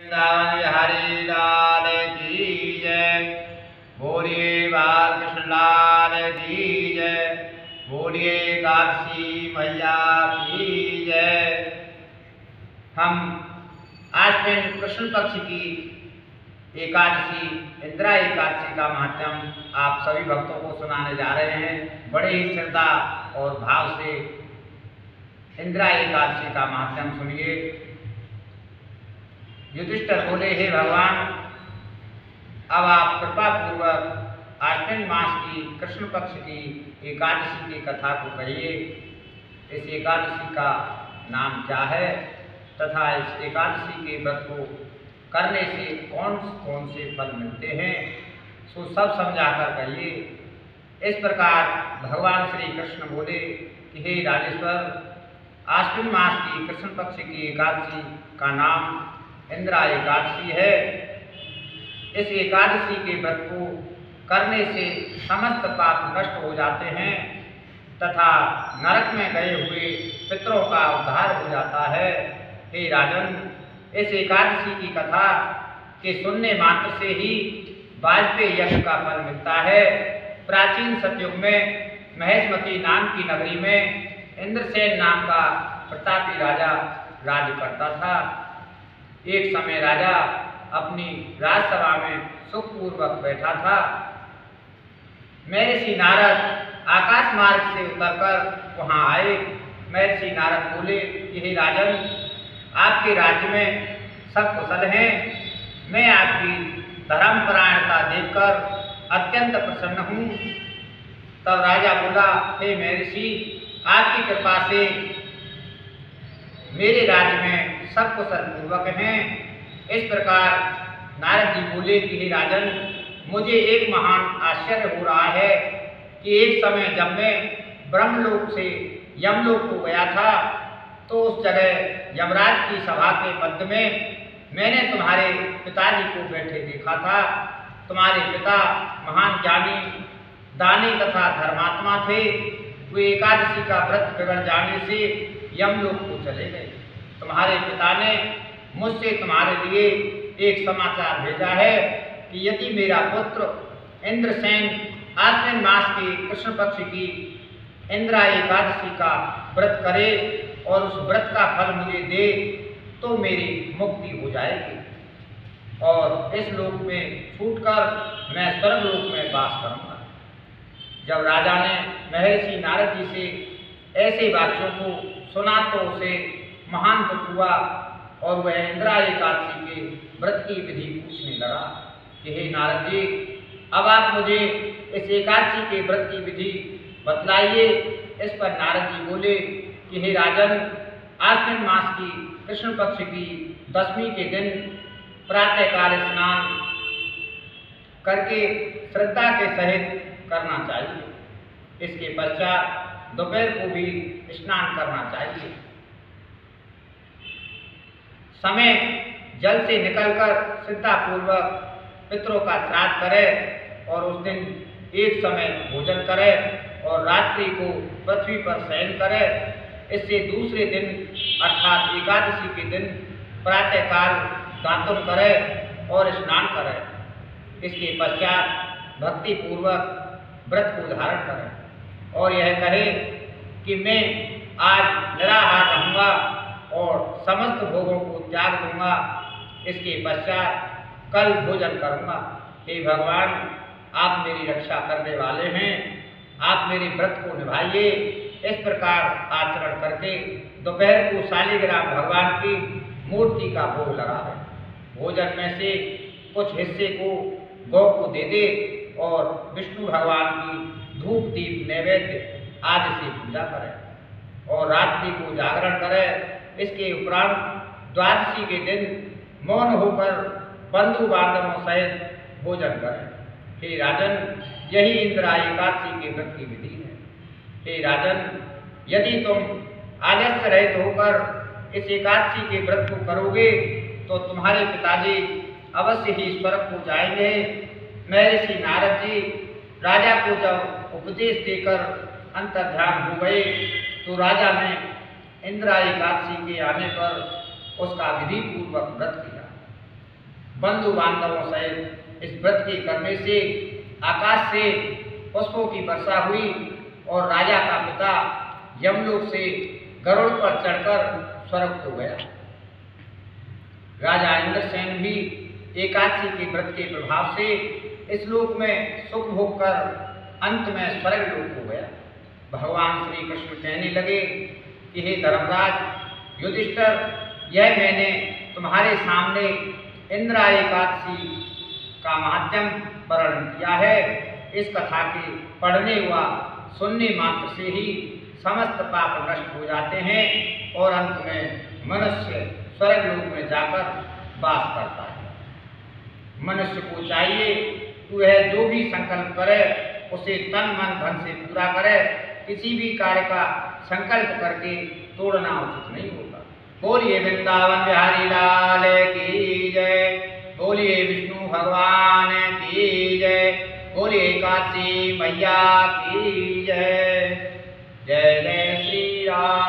वृंदावन बिहारी लाल की जय। बोलिए बालकृष्ण लाल की जय। बोलिए काशी मैया की जय। हम आज दिन कृष्ण पक्ष की एकादशी इंदिरा एकादशी का महात्म आप सभी भक्तों को सुनाने जा रहे हैं। बड़े ही श्रद्धा और भाव से इंदिरा एकादशी का महात्म सुनिए। युधिष्ठिर बोले, हे भगवान, अब आप कृपा पूर्वक आश्विन मास की कृष्ण पक्ष की एकादशी की कथा को कहिए। इस एकादशी का नाम क्या है तथा इस एकादशी के व्रत को करने से कौन कौन से फल मिलते हैं, सो सब समझाकर कहिए। इस प्रकार भगवान श्री कृष्ण बोले कि हे राजेश्वर, आश्विन मास की कृष्ण पक्ष की एकादशी का नाम इंदिरा एकादशी है। इस एकादशी के व्रत को करने से समस्त पाप नष्ट हो जाते हैं तथा नरक में गए हुए पितरों का उद्धार हो जाता है। हे राजन, इस एकादशी की कथा के सुनने मात्र से ही वाजपेयी यज्ञ का फल मिलता है। प्राचीन सतयुग में महेशमती नाम की नगरी में इंद्रसेन नाम का प्रतापी राजा राज्य करता था। एक समय राजा अपनी राजसभा में सुखपूर्वक बैठा था। महर्षि नारद आकाश मार्ग से उतरकर वहां आए। महर्षि नारद बोले कि हे राजन, आपके राज्य में सब कुशल हैं। मैं आपकी धर्मपरायणता देखकर अत्यंत प्रसन्न हूँ। तब राजा बोला, हे महर्षि, आपकी कृपा से मेरे राज्य में सब कुशल पूर्वक हैं। इस प्रकार नारद जी बोले कि हे राजन, मुझे एक महान आश्चर्य हो रहा है कि एक समय जब मैं ब्रह्मलोक से यमलोक को गया था तो उस जगह यमराज की सभा के मध्य में मैंने तुम्हारे पिताजी को बैठे देखा था। तुम्हारे पिता महान ज्ञानी, दानी तथा धर्मात्मा थे। वे एकादशी का व्रत बिगड़ जाने से यमलोक को चले गए। तुम्हारे पिता ने मुझसे तुम्हारे लिए एक समाचार भेजा है कि यदि मेरा पुत्र इंद्रसेन आश्विन मास के कृष्ण पक्ष की इंदिरा एकादशी का व्रत करे और उस व्रत का फल मुझे दे तो मेरी मुक्ति हो जाएगी और इस लोक में छूटकर मैं स्वर्ग लोक में वास करूंगा। जब राजा ने महर्षि नारद जी से ऐसे वाक्यों को सुना तो उसे महान दुख हुआ और वह इंदिरा एकादशी के व्रत की विधि पूछने लगा कि हे नारद जी, अब आप मुझे इस एकादशी के व्रत की विधि बतलाइए। इस पर नारद जी बोले कि हे राजन, आश्विन मास की कृष्ण पक्ष की दशमी के दिन प्रातःकाल स्नान करके श्रद्धा के सहित करना चाहिए। इसके पश्चात दोपहर को भी स्नान करना चाहिए। समय जल से निकलकर श्रद्धापूर्वक पितरों का श्राद्ध करे और उस दिन एक समय भोजन करे और रात्रि को पृथ्वी पर शयन करे। इससे दूसरे दिन अर्थात एकादशी के दिन प्रातःकाल दातुन करे और स्नान करे। इसके पश्चात भक्ति पूर्वक व्रत को धारण करे और यह कहे कि मैं आज निराहार रहूँगा और समस्त भोगों को त्याग दूंगा। इसके पश्चात कल भोजन करूंगा। हे भगवान, आप मेरी रक्षा करने वाले हैं, आप मेरे व्रत को निभाइए। इस प्रकार आचरण करके दोपहर को शालिग्राम भगवान की मूर्ति का भोग लगावे। भोजन में से कुछ हिस्से को गौ को दे दे और विष्णु भगवान की धूप दीप नैवेद्य आदि से पूजा करे और रात्रि को जागरण करे। इसके उपरांत द्वादशी के दिन मौन होकर बंधु बांधवों सहित भोजन करें। हे राजन, यही इंदिरा एकादशी के व्रत की विधि है। हे राजन, यदि तुम आलस्य रहित होकर इस एकादशी के व्रत को करोगे तो तुम्हारे पिताजी अवश्य ही स्वर्ग को जाएंगे। महर्षि नारद जी राजा को जब उपदेश देकर अंतर्ध्यान हो गए तो राजा ने इंदिरा एकादशी के आने पर उसका विधि पूर्वक व्रत किया बंधु बांधवों सहित इस व्रत के करने से आकाश से पुष्पों की वर्षा हुई और राजा का पिता यमलोक से गरुड़ पर चढ़कर स्वर्ग को गया। राजा इंद्रसेन भी एकादशी के व्रत के प्रभाव से इस लोक में सुख भोग कर अंत में स्वर्ग लोक हो गया। भगवान श्री कृष्ण कहने लगे कि हे धर्मराज युधिष्ठिर, यह मैंने तुम्हारे सामने इंद्र एकादशी का महात्म्य वर्णन किया है। इस कथा के पढ़ने व सुनने मात्र से ही समस्त पाप नष्ट हो जाते हैं और अंत में मनुष्य स्वर्ग लोक में जाकर वास करता है। मनुष्य को चाहिए कि वह जो भी संकल्प करे उसे तन मन धन से पूरा करे। किसी भी कार्य का संकल्प करके तोड़ना उचित नहीं होगा। बोलिए वृंदावन बिहारी लाल की जय, बोलिए विष्णु भगवान की जय, बोलिए काशी मैया की जय। जय जय श्री राम।